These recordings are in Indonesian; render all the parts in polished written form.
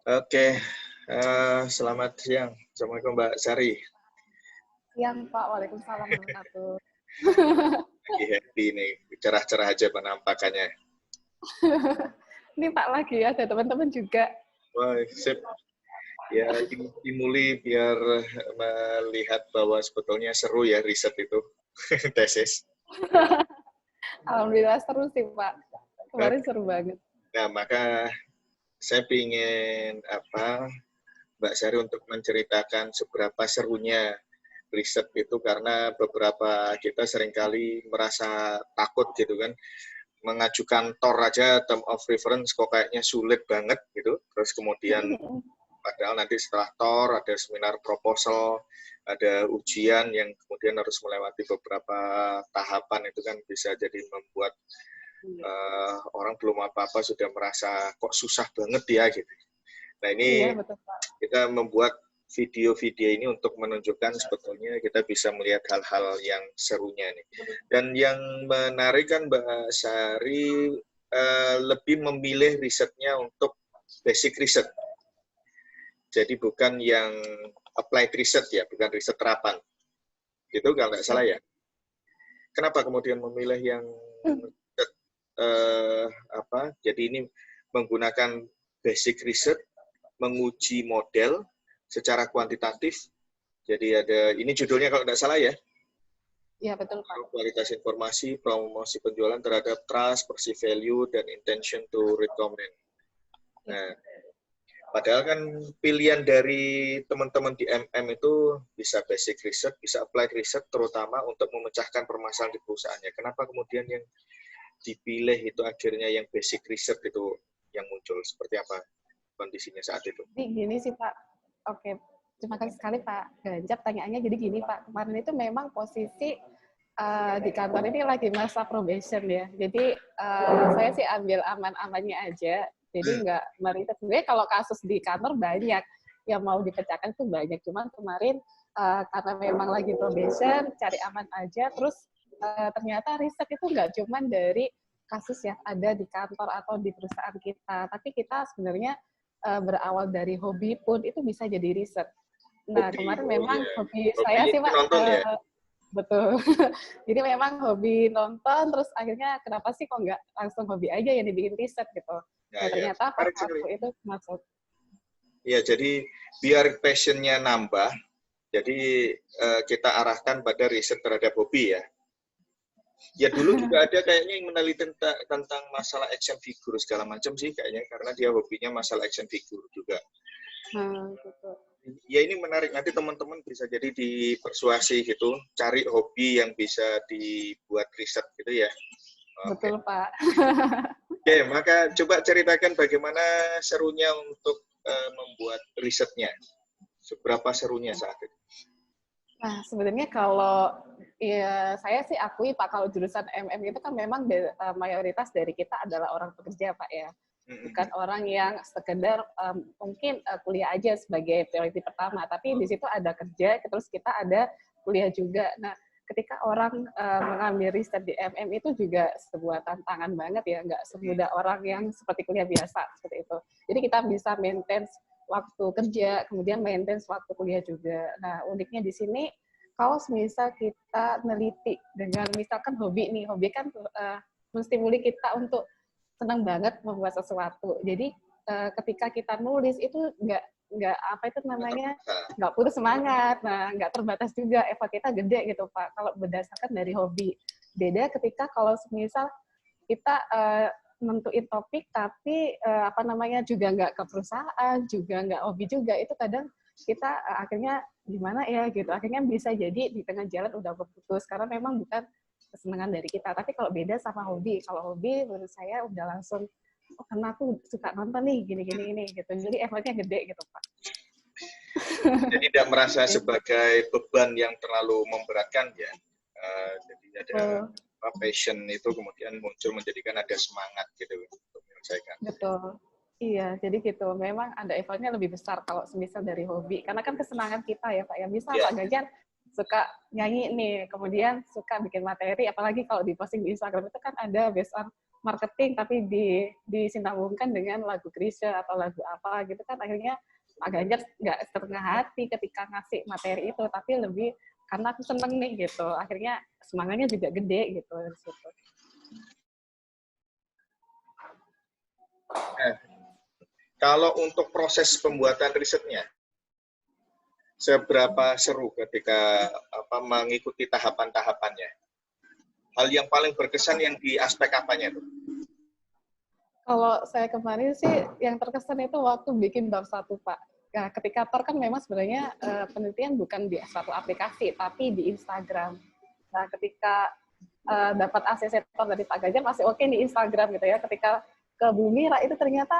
Oke, selamat siang. Assalamualaikum Mbak Sari. Siang, Pak. Waalaikumsalam warahmatullahi. Lagi happy nih, cerah-cerah aja penampakannya. Ini Pak lagi ada teman-teman juga. Wah, sip. Ya, stimuli biar melihat bahwa sebetulnya seru ya riset itu, tesis. Alhamdulillah seru sih, Pak. Nah, Kemarin seru banget. maka saya ingin Mbak Sari untuk menceritakan seberapa serunya riset itu karena beberapa kita seringkali merasa takut gitu kan. Mengajukan TOR aja term of reference kok kayaknya sulit banget gitu. Terus kemudian padahal nanti setelah TOR ada seminar proposal, ada ujian yang kemudian harus melewati beberapa tahapan, itu kan bisa jadi membuat orang belum apa-apa sudah merasa kok susah banget ya gitu. Nah ini Iya, betul, Pak. kita membuat video-video ini untuk menunjukkan sebetulnya kita bisa melihat hal-hal yang serunya nih. Dan yang menarik kan Mbak Sari lebih memilih risetnya untuk basic riset. Jadi bukan yang applied research ya, bukan riset terapan. Gitu kalau nggak salah ya. Kenapa kemudian memilih yang jadi ini menggunakan basic research, menguji model secara kuantitatif. Jadi ada, ini judulnya kalau nggak salah ya. Iya, betul, Pak. Kualitas informasi, promosi penjualan terhadap trust, perceived value, dan intention to recommend. Nah, padahal kan pilihan dari teman-teman di MM itu bisa basic research, bisa applied research, terutama untuk memecahkan permasalahan di perusahaannya. Kenapa kemudian yang dipilih itu akhirnya yang basic research itu yang muncul? Seperti apa kondisinya saat itu? Jadi gini sih, Pak. Oke, terima kasih sekali Pak Ganjar. Pertanyaannya jadi gini, Pak. Kemarin itu memang posisi di kantor ini lagi masa probation ya. Jadi saya sih ambil aman-amannya aja. Jadi nggak meriset. Sebenarnya kalau kasus di kantor banyak yang mau dipecahkan itu banyak. Cuman kemarin karena memang lagi probation, cari aman aja. Terus ternyata riset itu nggak cuman dari kasus yang ada di kantor atau di perusahaan kita, tapi kita sebenarnya berawal dari hobi pun itu bisa jadi riset. Nah, kemarin memang hobi saya sih, Pak, nonton ya? betul. Jadi memang hobi nonton, terus akhirnya kenapa sih kok nggak langsung hobi aja yang dibikin riset gitu. Nah, ternyata pas waktu itu masuk. Ya, jadi biar passion-nya nambah, jadi kita arahkan pada riset terhadap hobi ya. Ya dulu juga ada kayaknya yang meneliti tentang masalah action figure segala macam sih kayaknya, karena dia hobinya masalah action figure juga. Gitu. Ya ini menarik, nanti teman-teman bisa jadi dipersuasi gitu, cari hobi yang bisa dibuat riset gitu ya. Betul, Pak. Oke, maka coba ceritakan bagaimana serunya untuk membuat risetnya. Seberapa serunya saat itu? Nah, sebenarnya kalau ya saya sih akui Pak, kalau jurusan MM itu kan memang mayoritas dari kita adalah orang pekerja Pak ya. Bukan orang yang sekedar mungkin kuliah aja sebagai priority pertama, tapi di situ ada kerja, terus kita ada kuliah juga. Nah, ketika orang mengambil riset di MM itu juga sebuah tantangan banget ya, nggak semudah orang yang seperti kuliah biasa seperti itu. Jadi kita bisa maintain waktu kerja, kemudian maintenance waktu kuliah juga. Nah, uniknya di sini, kalau misal kita neliti dengan misalkan hobi nih, hobi kan menstimuli kita untuk senang banget membuat sesuatu. Jadi ketika kita nulis itu nggak apa itu namanya nggak putus semangat, nah nggak terbatas juga, effort kita gede gitu Pak. Kalau berdasarkan dari hobi, beda ketika kalau misal kita nentuin topik tapi juga nggak ke perusahaan, juga nggak hobi juga, itu kadang kita akhirnya gimana ya gitu, akhirnya bisa jadi di tengah jalan udah berputus karena memang bukan kesenangan dari kita. Tapi kalau beda sama hobi, kalau hobi menurut saya udah langsung oh karena aku suka nonton nih gini-gini ini gitu, jadi effortnya gede gitu Pak. Jadi tidak merasa sebagai beban yang terlalu memberatkan ya. Jadi ada passion itu kemudian muncul menjadikan ada semangat gitu untuk menyelesaikan. Betul. Iya, jadi gitu. Memang ada effortnya lebih besar kalau semisal dari hobi. Karena kan kesenangan kita ya Pak. Ya bisa Pak Ganjar suka nyanyi nih, kemudian suka bikin materi, apalagi kalau di posting di Instagram itu kan ada based on marketing tapi disinambungkan dengan lagu Chrisye atau lagu apa gitu kan, akhirnya Pak Ganjar nggak setengah hati ketika ngasih materi itu, tapi lebih karena aku seneng nih gitu, akhirnya semangatnya juga gede gitu dari situ. Nah, kalau untuk proses pembuatan risetnya, seberapa seru ketika mengikuti tahapan-tahapannya? Hal yang paling berkesan yang di aspek apanya itu? Kalau saya kemarin sih yang terkesan itu waktu bikin bab 1, Pak. Nah, ketika Tor kan memang sebenarnya penelitian bukan di suatu aplikasi, tapi di Instagram. Nah, ketika dapat ACC Tor dari Pak Ganjar masih oke di Instagram gitu ya. Ketika ke Bumira itu ternyata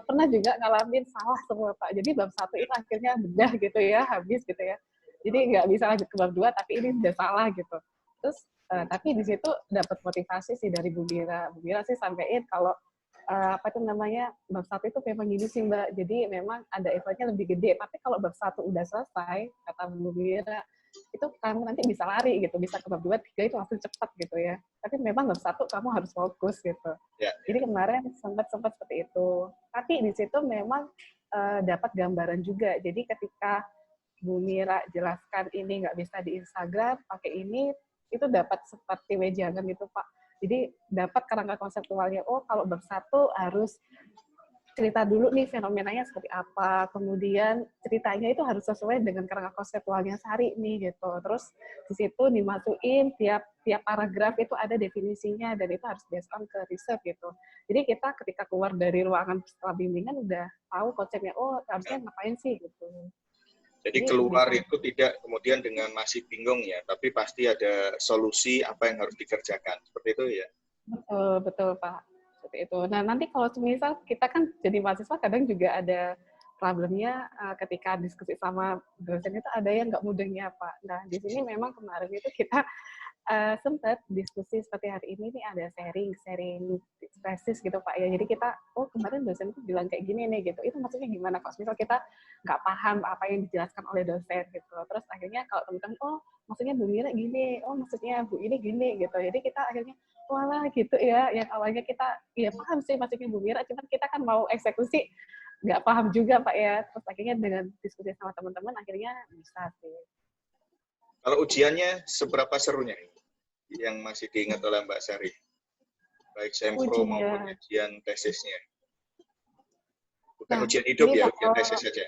pernah juga ngalamin salah semua, Pak. Jadi bab 1 itu akhirnya bedah gitu ya, habis gitu ya. Jadi nggak bisa lanjut ke bab 2, tapi ini udah salah gitu. Terus tapi di situ dapat motivasi sih dari Bumira. Bumira sih sampein kalau apa itu namanya, bab 1 itu memang gini sih Mbak, jadi memang ada effortnya lebih gede, tapi kalau bab 1 udah selesai, kata Bu Mira, itu kamu nanti bisa lari gitu, bisa ke bab 2, 3 itu langsung cepat gitu ya. Tapi memang bab 1 kamu harus fokus gitu. Ya. Jadi kemarin sempat seperti itu. Tapi di situ memang dapat gambaran juga. Jadi ketika Bu Mira jelaskan ini nggak bisa di Instagram, pakai ini, itu dapat seperti wejangan gitu Pak. Jadi dapat kerangka konseptualnya, oh kalau bab 1 harus cerita dulu nih fenomenanya seperti apa, kemudian ceritanya itu harus sesuai dengan kerangka konseptualnya Sari nih gitu. Terus di situ dimasukin tiap paragraf itu ada definisinya dan itu harus based on ke riset gitu. Jadi kita ketika keluar dari ruangan setelah bimbingan udah tahu konsepnya, oh harusnya ngapain sih gitu. Jadi keluar itu tidak kemudian dengan masih bingung ya, tapi pasti ada solusi apa yang harus dikerjakan. Seperti itu ya? Betul, betul Pak. Seperti itu. Nah nanti kalau misal kita kan jadi mahasiswa kadang juga ada problemnya ketika diskusi sama dosen itu ada yang nggak mudahnya Pak. Nah di sini memang kemarin itu kita sempat diskusi seperti hari ini nih ada sharing tesis gitu Pak ya. Jadi kita, oh kemarin dosen itu bilang kayak gini nih gitu. Itu maksudnya gimana kok? Misal kita nggak paham apa yang dijelaskan oleh dosen gitu. Terus akhirnya kalau teman-teman, oh maksudnya Bu Mira gini, oh maksudnya Bu ini gini gitu. Jadi kita akhirnya, walah gitu ya. Yang awalnya kita, ya paham sih maksudnya Bu Mira, cuman kita kan mau eksekusi nggak paham juga Pak ya. Terus akhirnya dengan diskusi sama teman-teman akhirnya bisa sih. Kalau ujiannya seberapa serunya yang masih diingat oleh Mbak Sari? Baik sempro maupun ujian tesisnya. Bukan ujian hidup ya, ujian tesis saja.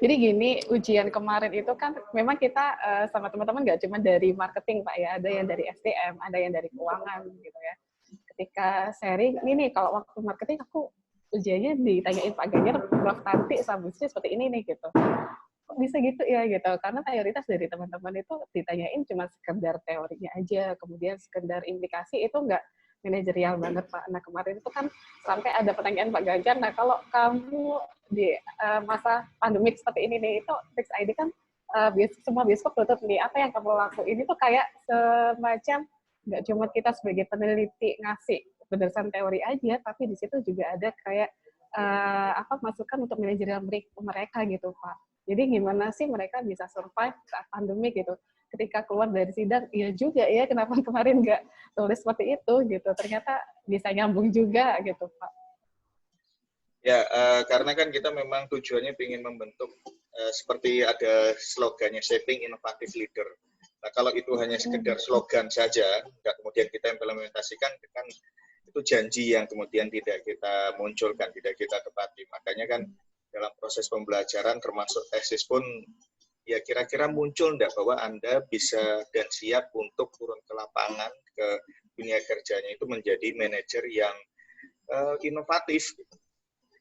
Jadi gini, ujian kemarin itu kan memang kita sama teman-teman nggak cuma dari marketing Pak ya, ada yang dari SDM, ada yang dari keuangan gitu ya. Ketika sharing, ini nih kalau waktu marketing aku ujiannya ditanyain Pak Ganjar, Prof. Tanti, Sambusnya seperti ini nih gitu. Kok bisa gitu ya gitu, karena mayoritas dari teman-teman itu ditanyain cuma sekedar teorinya aja, kemudian sekedar implikasi itu nggak manajerial banget Pak. Nah kemarin itu kan sampai ada pertanyaan Pak Ganjar, nah kalau kamu di masa pandemik seperti ini nih, itu Fix ID kan semua bioskop tutup nih, apa yang kamu lakuin? Itu kayak semacam nggak cuma kita sebagai peneliti ngasih berdasarkan teori aja, tapi di situ juga ada kayak masukan untuk manajerial mereka gitu Pak. Jadi gimana sih mereka bisa survive saat pandemi gitu. Ketika keluar dari sidang, iya juga ya kenapa kemarin nggak tulis seperti itu gitu. Ternyata bisa nyambung juga gitu Pak. Ya, karena kan kita memang tujuannya ingin membentuk seperti ada slogannya Shaping Innovative Leader. Nah, kalau itu hanya sekedar slogan saja, nggak kemudian kita implementasikan, kan itu janji yang kemudian tidak kita munculkan, tidak kita tepati. Makanya kan dalam proses pembelajaran termasuk tesis pun ya kira-kira muncul enggak bahwa Anda bisa dan siap untuk turun ke lapangan, ke dunia kerjanya itu menjadi manajer yang inovatif,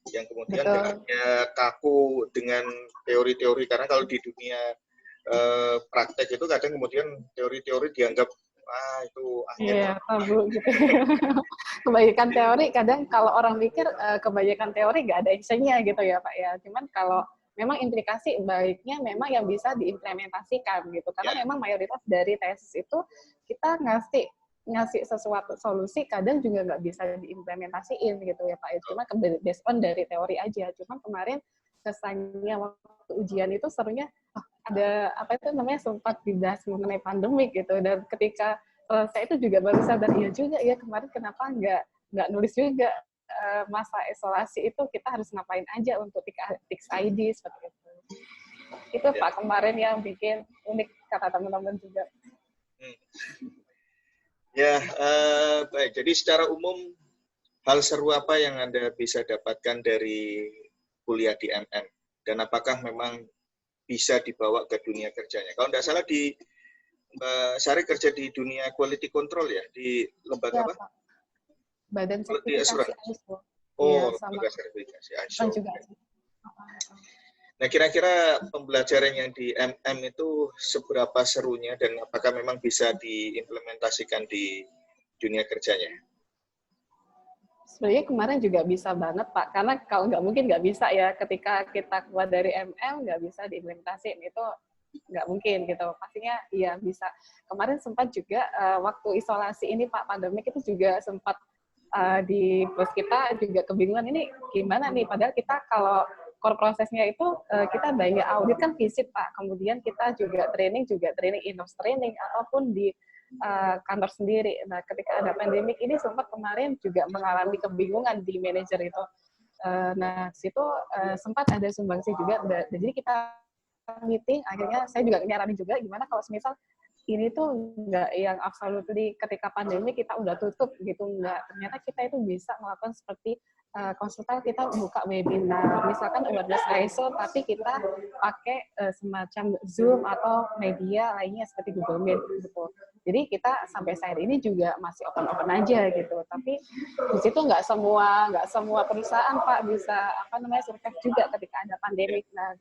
yang kemudian tidak hanya kaku dengan teori-teori, karena kalau di dunia praktek itu kadang kemudian teori-teori dianggap itu iya tabu gitu. Kebanyakan teori kadang kalau orang mikir kebanyakan teori nggak ada actionnya gitu ya Pak ya. Cuman kalau memang implikasi baiknya memang yang bisa diimplementasikan gitu, karena memang mayoritas dari tesis itu kita ngasih sesuatu solusi kadang juga nggak bisa diimplementasiin gitu ya Pak. Cuma based on dari teori aja. Cuma kemarin kesannya waktu ujian itu serunya ada apa itu namanya sempat dibahas mengenai pandemik gitu, dan ketika saya itu juga baru sadar, iya juga ya kemarin kenapa nggak nulis juga masa isolasi itu kita harus ngapain aja untuk Tix ID seperti itu. Itu Pak kemarin yang bikin unik kata teman-teman juga. Ya, baik. Jadi secara umum hal seru apa yang Anda bisa dapatkan dari kuliah di MM? Dan apakah memang bisa dibawa ke dunia kerjanya? Kalau tidak salah di Mbak Sari kerja di dunia quality control ya, di lembaga apa? Pak. Badan Quality sertifikasi assurance. ISO. Oh, sama lembaga sertifikasi ISO. juga. Nah, kira-kira pembelajaran yang di MM itu seberapa serunya dan apakah memang bisa diimplementasikan di dunia kerjanya? Sebenarnya kemarin juga bisa banget Pak, karena kalau nggak mungkin nggak bisa ya ketika kita keluar dari MM nggak bisa diimplementasikan, itu nggak mungkin gitu. Pastinya iya bisa. Kemarin sempat juga waktu isolasi ini Pak, pandemik itu juga sempat di bos kita juga kebingungan ini gimana nih, padahal kita kalau core prosesnya itu kita banyak audit kan visit Pak, kemudian kita juga training in-house training ataupun di kantor sendiri. Nah, ketika ada pandemik ini sempat kemarin juga mengalami kebingungan di manajer itu. Nah, situ sempat ada sumbangsi juga. Jadi kita meeting, akhirnya saya juga nyaranin juga gimana kalau semisal ini tuh nggak yang absolutely ketika pandemi kita udah tutup gitu, nggak. Ternyata kita itu bisa melakukan seperti konsultan, kita buka webinar, misalkan awareness ISO, tapi kita pakai semacam Zoom atau media lainnya seperti Google Meet gitu. Jadi kita sampai saat ini juga masih open aja gitu. Tapi di situ nggak semua perusahaan Pak bisa survive juga ketika ada pandemik. Nah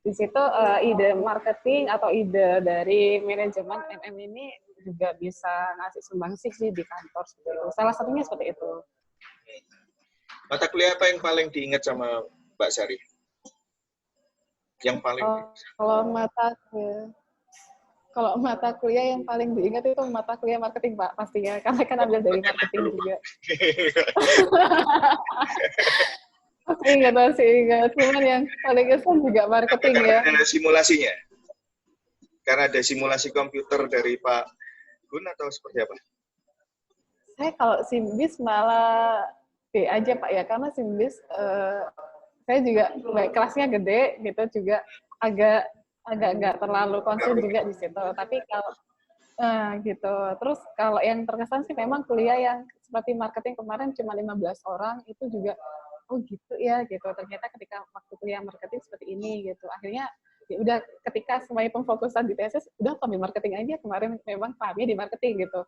di situ ide marketing atau ide dari manajemen MM ini juga bisa ngasih sumbangsi sih di kantor seperti itu. Salah satunya seperti itu. Mata kuliah apa yang paling diingat sama Mbak Sari? Yang paling kalau mata kuliah yang paling diingat itu mata kuliah marketing Pak, pastinya karena kan ambil dari marketing juga. Masih ingat. Cuman yang paling kesan juga marketing ya. Ada simulasinya? Karena ada simulasi komputer dari Pak Gun atau seperti apa? Saya kalau Simbis malah B aja Pak ya, karena Simbis saya juga kelasnya gede gitu, juga agak nggak terlalu concern juga di situ. Tapi kalau gitu. Terus kalau yang terkesan sih memang kuliah yang seperti marketing kemarin cuma 15 orang, itu juga oh gitu ya gitu. Ternyata ketika waktu kuliah marketing seperti ini gitu. Akhirnya ya udah ketika semuanya pemfokusan di tesis udah ambil marketing aja, kemarin memang pahamnya di marketing gitu.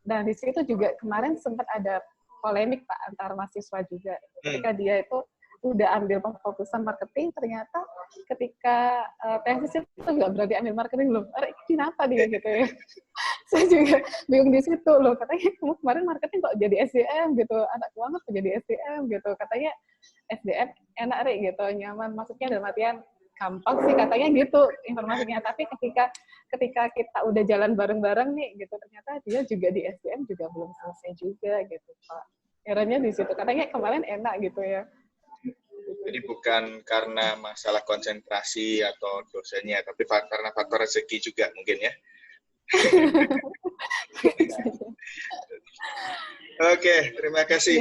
Dan di situ juga kemarin sempat ada polemik Pak antar mahasiswa juga. Ketika dia itu udah ambil pemfokusan marketing, ternyata ketika tesis itu nggak berani ambil marketing loh. Kenapa dia gitu ya? Saya juga bingung di situ loh. Katanya kamu kemarin marketing kok jadi SDM gitu, anak keuangan kok jadi SDM gitu. Katanya SDM enak gitu, nyaman. Maksudnya dalam artian gampang sih katanya gitu informasinya. Tapi ketika kita udah jalan bareng-bareng nih gitu, ternyata dia juga di SDM juga belum selesai juga gitu Pak. Eranya di situ. Katanya kemarin enak gitu ya. Jadi bukan karena masalah konsentrasi atau dosennya, tapi karena faktor rezeki juga mungkin ya. Oke, terima kasih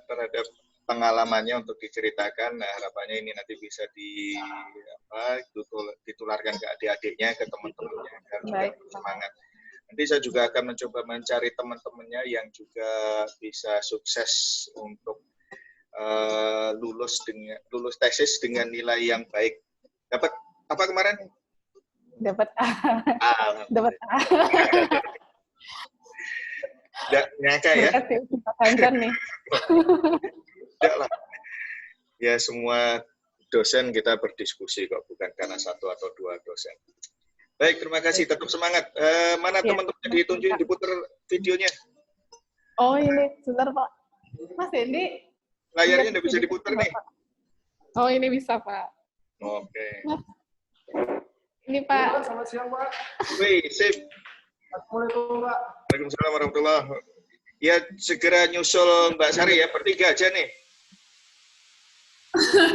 terhadap pengalamannya untuk diceritakan. Nah, harapannya ini nanti bisa ditularkan ke adik-adiknya, ke teman-temannya agar juga semangat. Nanti saya juga akan mencoba mencari teman-temannya yang juga bisa sukses untuk lulus tesis dengan nilai yang baik. Dapat apa kemarin? Dapat A. Dapat A. Nggak nyangka ya? Nih. Tidak lah. Ya semua dosen kita berdiskusi kok, bukan karena satu atau dua dosen. Baik, terima kasih. Tetap semangat. Mana teman-teman ditunjukin, diputar videonya? Oh ini, sebentar Pak. Mas ini layarnya udah bisa diputar nih. Oh ini bisa Pak. Oke. Ini Pak. Selamat siang Pak. Wih, sip. Assalamualaikum Pak. Waalaikumsalam warahmatullahi wabarakatuh. Ya segera nyusul Mbak Sari ya, bertiga aja nih.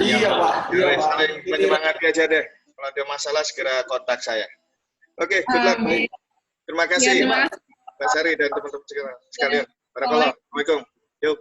Iya Pak. Iya Pak. Saling menyemangati aja deh. Kalau ada masalah segera kontak saya. Oke, good luck. Terima kasih Ya, terima kasih. Mbak Sari dan teman-teman sekalian. Barakallah. Assalamualaikum. Yuk.